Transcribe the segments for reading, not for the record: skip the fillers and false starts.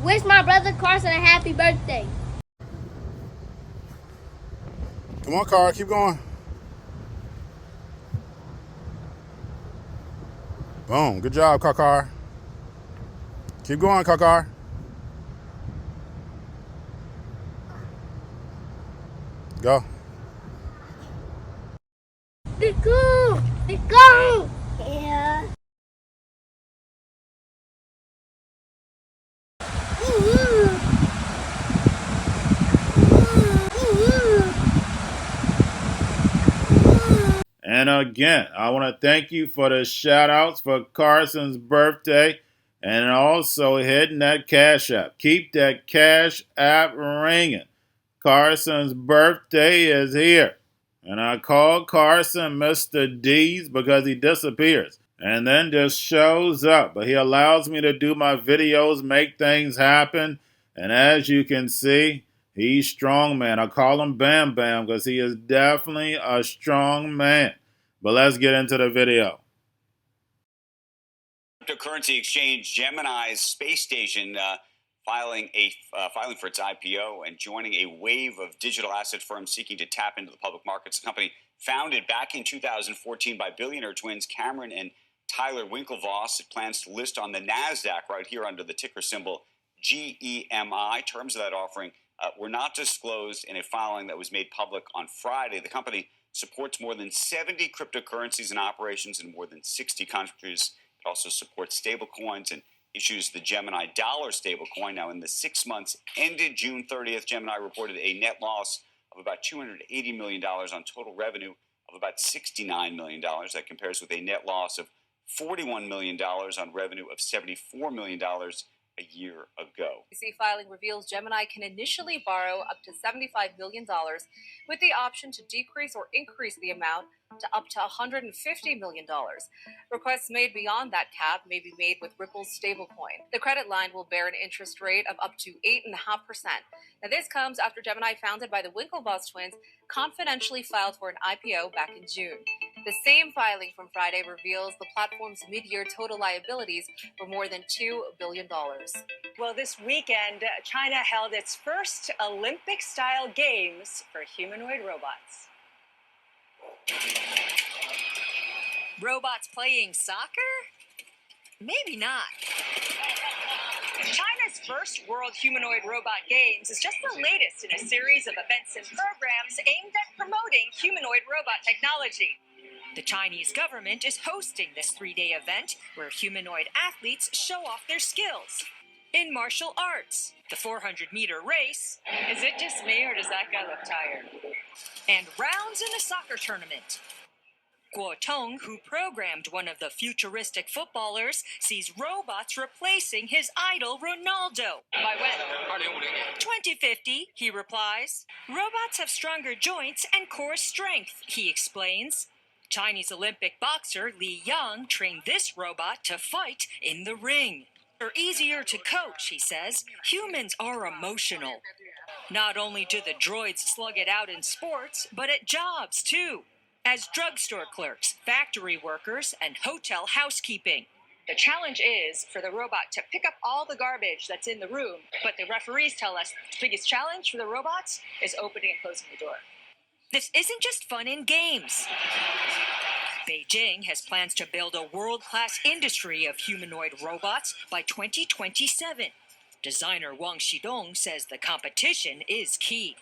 Wish my brother Carson a happy birthday. Come on, Car, keep going. Boom, good job, Car. Keep going, Car. Go. Let's go. Let's go. Yeah. And again, I want to thank you for the shout outs for Carson's birthday and also hitting that Cash App. Keep that Cash App ringing. Carson's birthday is here. And I call Carson Mr. D's because he disappears and then just shows up. But he allows me to do my videos, make things happen. And as you can see, he's strong, man. I call him Bam Bam because he is definitely a strong man. But let's get into the video. Cryptocurrency exchange Gemini's space station filing for its IPO and joining a wave of digital asset firms seeking to tap into the public markets. The company, founded back in 2014 by billionaire twins Cameron and Tyler Winklevoss, it plans to list on the NASDAQ right here under the ticker symbol GEMI. Terms of that offering were not disclosed in a filing that was made public on Friday. The company supports more than 70 cryptocurrencies in operations in more than 60 countries. It also supports stablecoins and issues the Gemini dollar stablecoin. Now, in the 6 months ended June 30th, Gemini reported a net loss of about $280 million on total revenue of about $69 million. That compares with a net loss of $41 million on revenue of $74 million a year ago. The filing reveals Gemini can initially borrow up to $75 million with the option to decrease or increase the amount to up to $150 million. Requests made beyond that cap may be made with Ripple's stablecoin. The credit line will bear an interest rate of up to 8.5%. Now, this comes after Gemini, founded by the Winklevoss twins, confidentially filed for an IPO back in June. The same filing from Friday reveals the platform's mid-year total liabilities were more than $2 billion. Well, this weekend, China held its first Olympic-style games for humanoid robots. Robots playing soccer? Maybe not. China's first World Humanoid Robot Games is just the latest in a series of events and programs aimed at promoting humanoid robot technology. The Chinese government is hosting this 3-day event where humanoid athletes show off their skills in martial arts, the 400-meter race. Is it just me, or does that guy look tired? And rounds in a soccer tournament. Guo Tong, who programmed one of the futuristic footballers, sees robots replacing his idol Ronaldo. By when? 2050, he replies. Robots have stronger joints and core strength, he explains. Chinese Olympic boxer Li Yang trained this robot to fight in the ring. They're easier to coach, he says. Humans are emotional. Not only do the droids slug it out in sports, but at jobs, too. As drugstore clerks, factory workers, and hotel housekeeping. The challenge is for the robot to pick up all the garbage that's in the room, but the referees tell us the biggest challenge for the robots is opening and closing the door. This isn't just fun in games. Beijing has plans to build a world-class industry of humanoid robots by 2027. Designer Wang Xidong says the competition is key.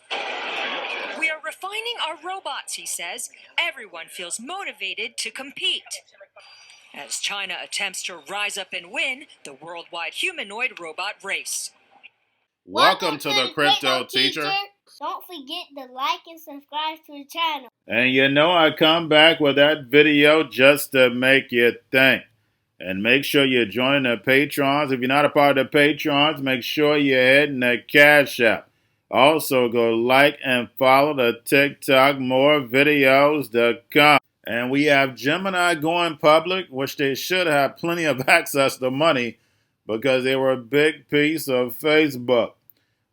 We are refining our robots, he says. Everyone feels motivated to compete. As China attempts to rise up and win the worldwide humanoid robot race. Welcome to the Cryptoteacher. Don't forget to like and subscribe to the channel. And you know I come back with that video just to make you think. And make sure you join the Patrons. If you're not a part of the Patrons, make sure you're hitting the Cash App. Also, go like and follow the TikTok. More videos to come. And we have Gemini going public, which they should have plenty of access to money because they were a big piece of Facebook.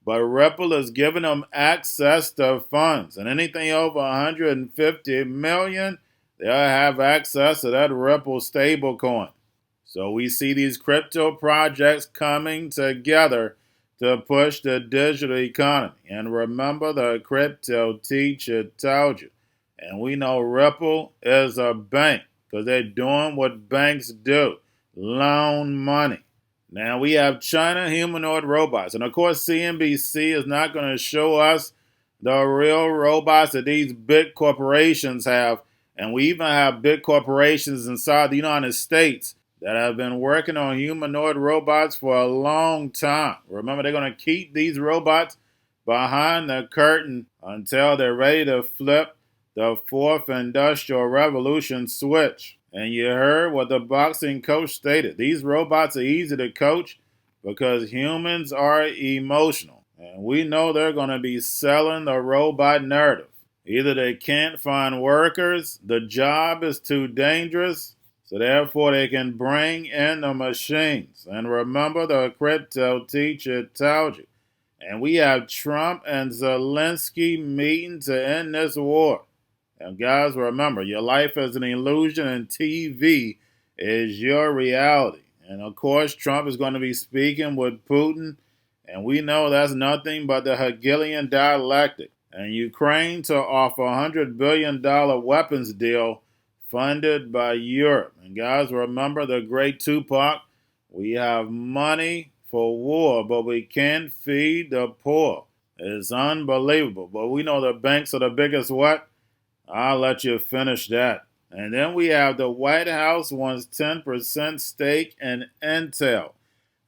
But Ripple is giving them access to funds. And anything over 150 million, they'll have access to that Ripple stablecoin. So we see these crypto projects coming together to push the digital economy. And remember, the crypto teacher told you. And we know Ripple is a bank because they're doing what banks do, loan money. Now we have China humanoid robots. And of course, CNBC is not going to show us the real robots that these big corporations have. And we even have big corporations inside the United States that have been working on humanoid robots for a long time. Remember, they're going to keep these robots behind the curtain until they're ready to flip the fourth industrial revolution switch. And you heard what the boxing coach stated. These robots are easy to coach because humans are emotional. And we know they're going to be selling the robot narrative. Either they can't find workers, the job is too dangerous, so therefore they can bring in the machines. And remember, the crypto teacher told you. And we have Trump and Zelensky meeting to end this war. And guys, remember, your life is an illusion and TV is your reality. And of course, Trump is going to be speaking with Putin. And we know that's nothing but the Hegelian dialectic. And Ukraine to offer $100 billion weapons deal funded by Europe. And guys, remember the great Tupac, we have money for war, but we can't feed the poor. It's unbelievable. But we know the banks are the biggest what? I'll let you finish that. And then we have the White House wants 10% stake in Intel.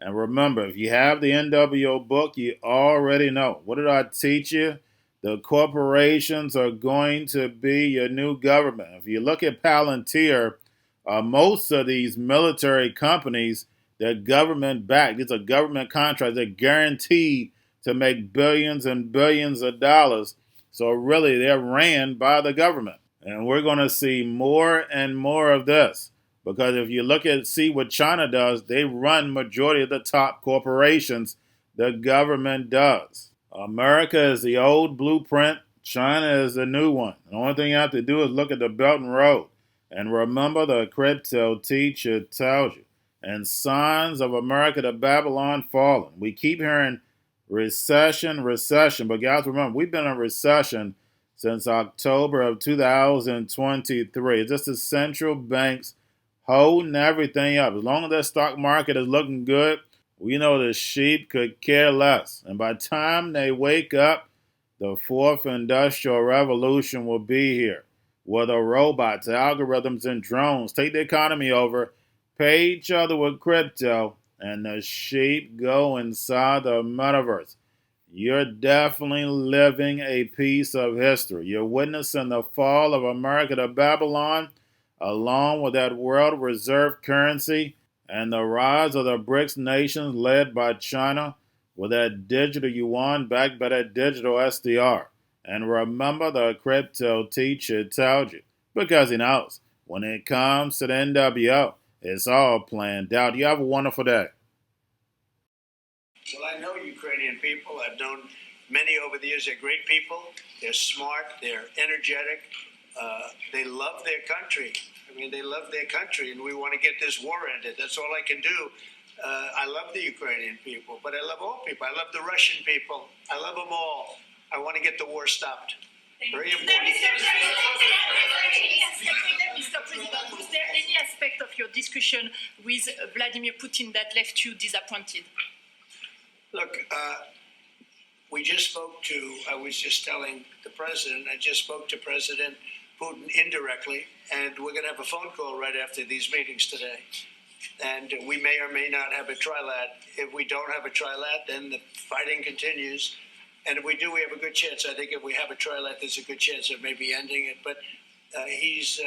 And remember, if you have the NWO book, you already know. What did I teach you? The corporations are going to be your new government. If you look at Palantir, most of these military companies, they're government-backed. These are government contracts. They're guaranteed to make billions and billions of dollars. So really, they're ran by the government. And we're going to see more and more of this. Because if you look at, see what China does, they run majority of the top corporations. The government does. America is the old blueprint. China is the new one. The only thing you have to do is look at the Belt and Road. And remember, the crypto teacher tells you. And signs of America to Babylon fallen. We keep hearing recession. But guys, remember, we've been in recession since October of 2023. It's just the central banks holding everything up. As long as the stock market is looking good, we know the sheep could care less. And by the time they wake up, the fourth industrial revolution will be here, where the robots, algorithms, and drones take the economy over, pay each other with crypto, and the sheep go inside the metaverse. You're definitely living a piece of history. You're witnessing the fall of America to Babylon, along with that world reserve currency, and the rise of the BRICS nations led by China with that digital yuan backed by that digital SDR. And remember, the crypto teacher told you, because he knows when it comes to the NWO, it's all planned out. You have a wonderful day. Well, I know Ukrainian people. I've known many over the years. They're great people. They're smart. They're energetic. They love their country. I mean, they love their country, and we want to get this war ended. That's all I can do. I love the Ukrainian people, but I love all people. I love the Russian people. I love them all. I want to get the war stopped. Very important. Mr. President, was there any aspect of your discussion with Vladimir Putin that left you disappointed? Look, we just spoke to, I was just telling the president, I just spoke to President Putin indirectly, and we're going to have a phone call right after these meetings today. And we may or may not have a trilat. If we don't have a trilat, then the fighting continues. And if we do, we have a good chance. I think if we have a trilat, there's a good chance of maybe ending it. But he's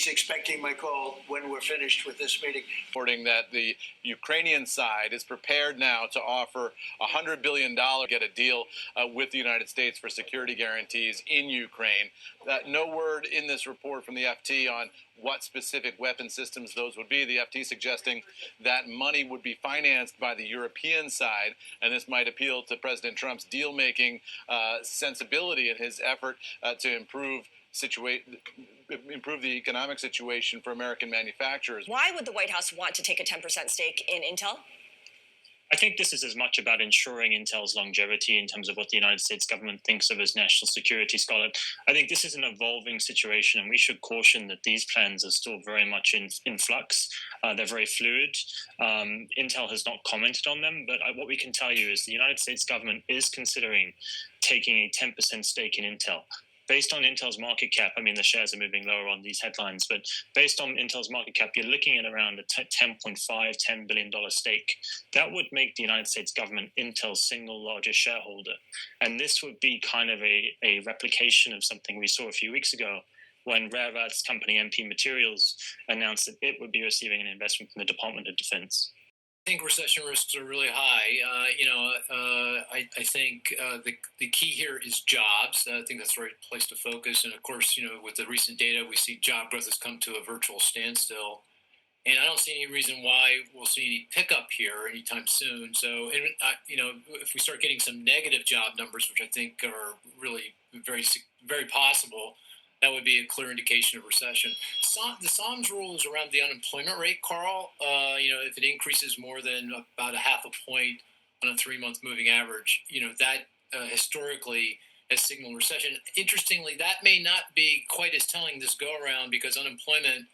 expecting my call when we're finished with this meeting. Reporting that the Ukrainian side is prepared now to offer $100 billion to get a deal with the United States for security guarantees in Ukraine. No word in this report from the FT on what specific weapon systems those would be. The FT suggesting that money would be financed by the European side, and this might appeal to President Trump's deal-making sensibility in his effort to improve the economic situation for American manufacturers. Why would the White House want to take a 10% stake in Intel? I think this is as much about ensuring Intel's longevity in terms of what the United States government thinks of as national security, Scott. I think this is an evolving situation, and we should caution that these plans are still very much in flux. They're very fluid. Intel has not commented on them, but what we can tell you is the United States government is considering taking a 10% stake in Intel. Based on Intel's market cap, I mean, the shares are moving lower on these headlines, but based on Intel's market cap, you're looking at around a $10 billion stake. That would make the United States government Intel's single largest shareholder. And this would be kind of a replication of something we saw a few weeks ago when rare earths company MP Materials announced that it would be receiving an investment from the Department of Defense. I think recession risks are really high. I think the key here is jobs. I think that's the right place to focus. And of course, with the recent data, we see job growth has come to a virtual standstill. And I don't see any reason why we'll see any pickup here anytime soon. So, if we start getting some negative job numbers, which I think are really very, very possible, that would be a clear indication of recession. The Psalms rule is around the unemployment rate, Carl. If it increases more than about a half a point on a 3-month moving average, that historically has signaled recession. Interestingly, that may not be quite as telling this go around because unemployment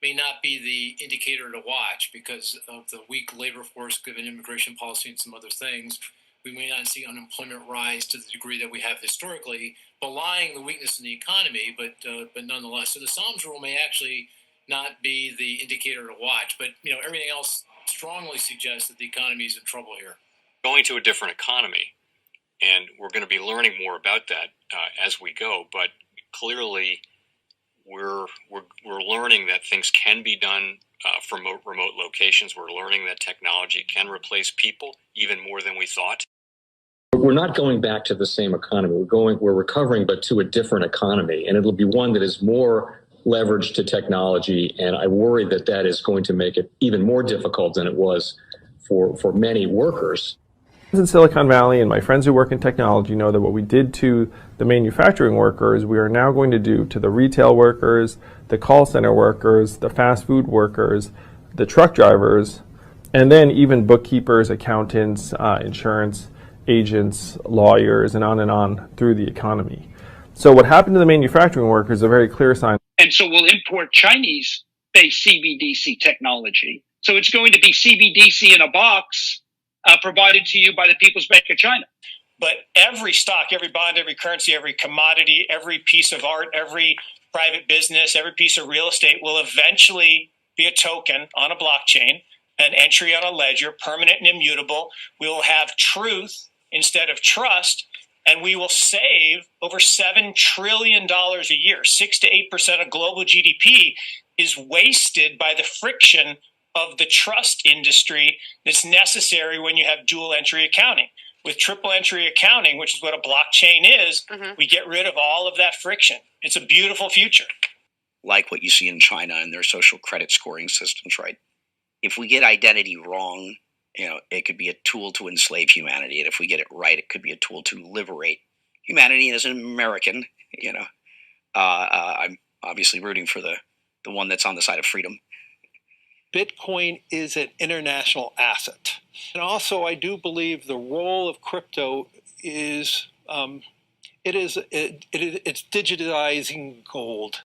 may not be the indicator to watch because of the weak labor force given immigration policy and some other things. We may not see unemployment rise to the degree that we have historically, belying the weakness in the economy, but nonetheless. So the Psalms rule may actually not be the indicator to watch, but everything else strongly suggests that the economy is in trouble here. Going to a different economy, and we're going to be learning more about that as we go. But clearly, we're learning that things can be done from remote locations. We're learning that technology can replace people even more than we thought. We're not going back to the same economy. We're recovering, but to a different economy, and it'll be one that is more leveraged to technology. And I worry that that is going to make it even more difficult than it was for many workers. In Silicon Valley, and my friends who work in technology know that what we did to the manufacturing workers, we are now going to do to the retail workers, the call center workers, the fast food workers, the truck drivers, and then even bookkeepers, accountants, insurance agents, lawyers, and on through the economy. So what happened to the manufacturing workers is a very clear sign. And so we'll import Chinese-based CBDC technology. So it's going to be CBDC in a box provided to you by the People's Bank of China. But every stock, every bond, every currency, every commodity, every piece of art, every private business, every piece of real estate will eventually be a token on a blockchain, an entry on a ledger, permanent and immutable. We will have truth instead of trust, and we will save over $7 trillion a year. 6 to 8% of global GDP is wasted by the friction of the trust industry that's necessary when you have dual entry accounting. With triple entry accounting, which is what a blockchain is, we get rid of all of that friction. It's a beautiful future. Like what you see in China and their social credit scoring systems, right? If we get identity wrong, it could be a tool to enslave humanity. And if we get it right, it could be a tool to liberate humanity. And as an American, I'm obviously rooting for the one that's on the side of freedom. Bitcoin is an international asset. And also, I do believe the role of crypto is it's digitizing gold.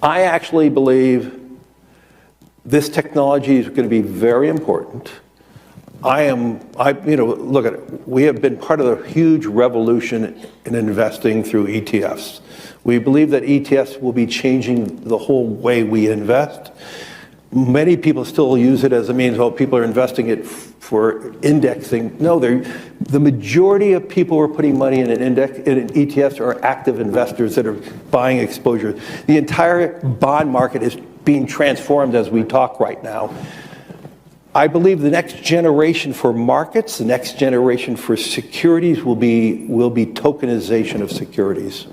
I actually believe this technology is going to be very important. Look at it. We have been part of a huge revolution in investing through ETFs. We believe that ETFs will be changing the whole way we invest. Many people still use it as a means, people are investing it for indexing. No, the majority of people who are putting money in in ETFs are active investors that are buying exposure. The entire bond market is being transformed as we talk right now. I believe the next generation for markets, the next generation for securities will be tokenization of securities.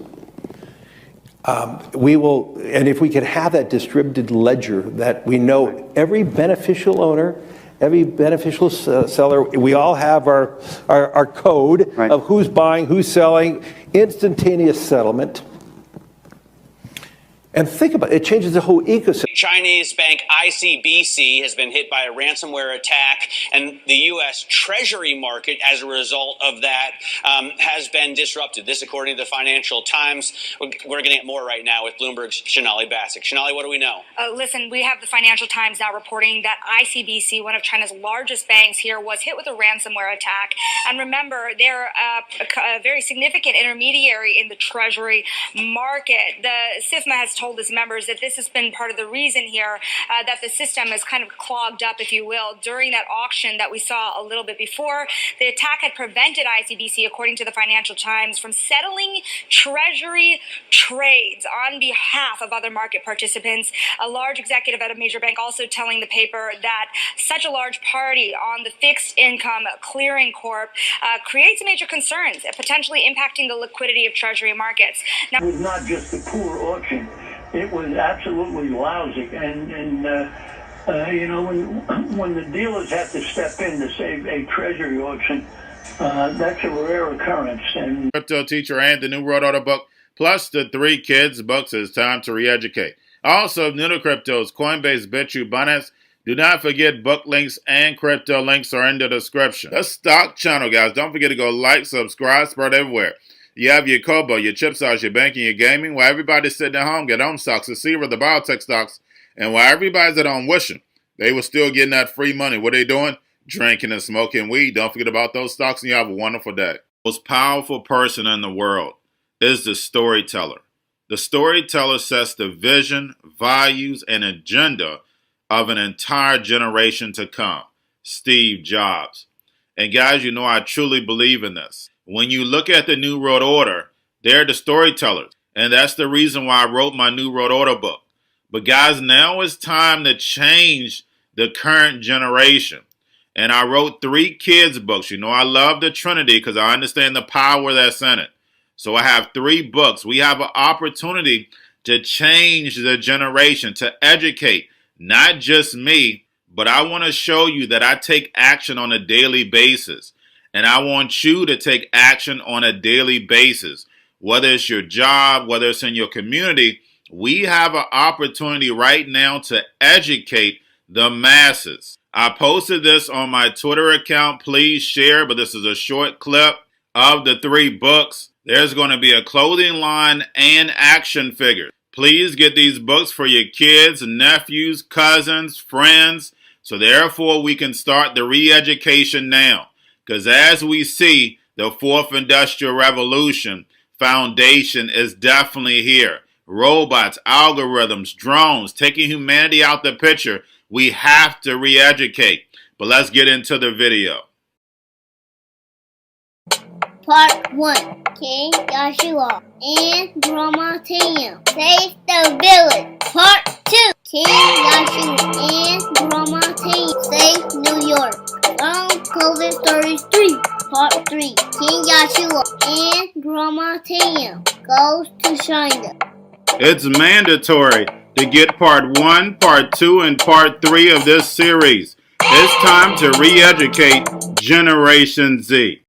And if we could have that distributed ledger that we know every beneficial owner, every beneficial seller, we all have our code of who's buying, who's selling, instantaneous settlement. And think about it, it changes the whole ecosystem. Chinese bank ICBC has been hit by a ransomware attack, and the U.S. Treasury market, as a result of that, has been disrupted. This, according to the Financial Times. We're getting it more right now with Bloomberg's Shonali Bassick. Shonali, what do we know? Listen, we have the Financial Times now reporting that ICBC, one of China's largest banks here, was hit with a ransomware attack. And remember, they're a very significant intermediary in the Treasury market. The SIFMA has told its members that this has been part of the reason here that the system is kind of clogged up, if you will, during that auction that we saw a little bit before. The attack had prevented ICBC, according to the Financial Times, from settling Treasury trades on behalf of other market participants. A large executive at a major bank also telling the paper that such a large party on the fixed income clearing corp creates major concerns, potentially impacting the liquidity of Treasury markets. Now, it was not just a poor auction. It was absolutely lousy, and you know, when the dealers have to step in to save a treasury auction, that's a rare occurrence. And Cryptoteacher and the New World Order book, plus the 3 kids books, It's Time to Re-Educate. Also, new to cryptos, Coinbase, Bitrue, Binance. Do not forget book links and crypto links are in the description. The stock channel, guys. Don't forget to go like, subscribe, spread everywhere. You have your Kobo, your chip stocks, your banking, your gaming. While everybody's sitting at home, get on stocks, the Seaver, the biotech stocks. And while everybody's at home wishing, they were still getting that free money. What are they doing? Drinking and smoking weed. Don't forget about those stocks, and you have a wonderful day. The most powerful person in the world is the storyteller. The storyteller sets the vision, values, and agenda of an entire generation to come. Steve Jobs. And guys, you know I truly believe in this. When you look at the New World Order, they're the storytellers. And that's the reason why I wrote my New World Order book. But guys, now it's time to change the current generation. And I wrote 3 kids books. You know I love the Trinity because I understand the power that's in it. So I have 3 books. We have an opportunity to change the generation, to educate, not just me, but I want to show you that I take action on a daily basis. And I want you to take action on a daily basis. Whether it's your job, whether it's in your community, we have an opportunity right now to educate the masses. I posted this on my Twitter account. Please share, but this is a short clip of the 3 books. There's going to be a clothing line and action figures. Please get these books for your kids, nephews, cousins, friends, so therefore we can start the re-education now. Because as we see, the 4th Industrial Revolution foundation is definitely here. Robots, algorithms, drones, taking humanity out the picture. We have to re-educate. But let's get into the video. Part 1. King Joshua and Grandma Tam save the village. Part 2. King Joshua and Grandma Tam save New York from COVID-33. Part 3. King Joshua and Grandma Tam goes to China. It's mandatory to get part 1, part 2, and part 3 of this series. It's time to re-educate Generation Z.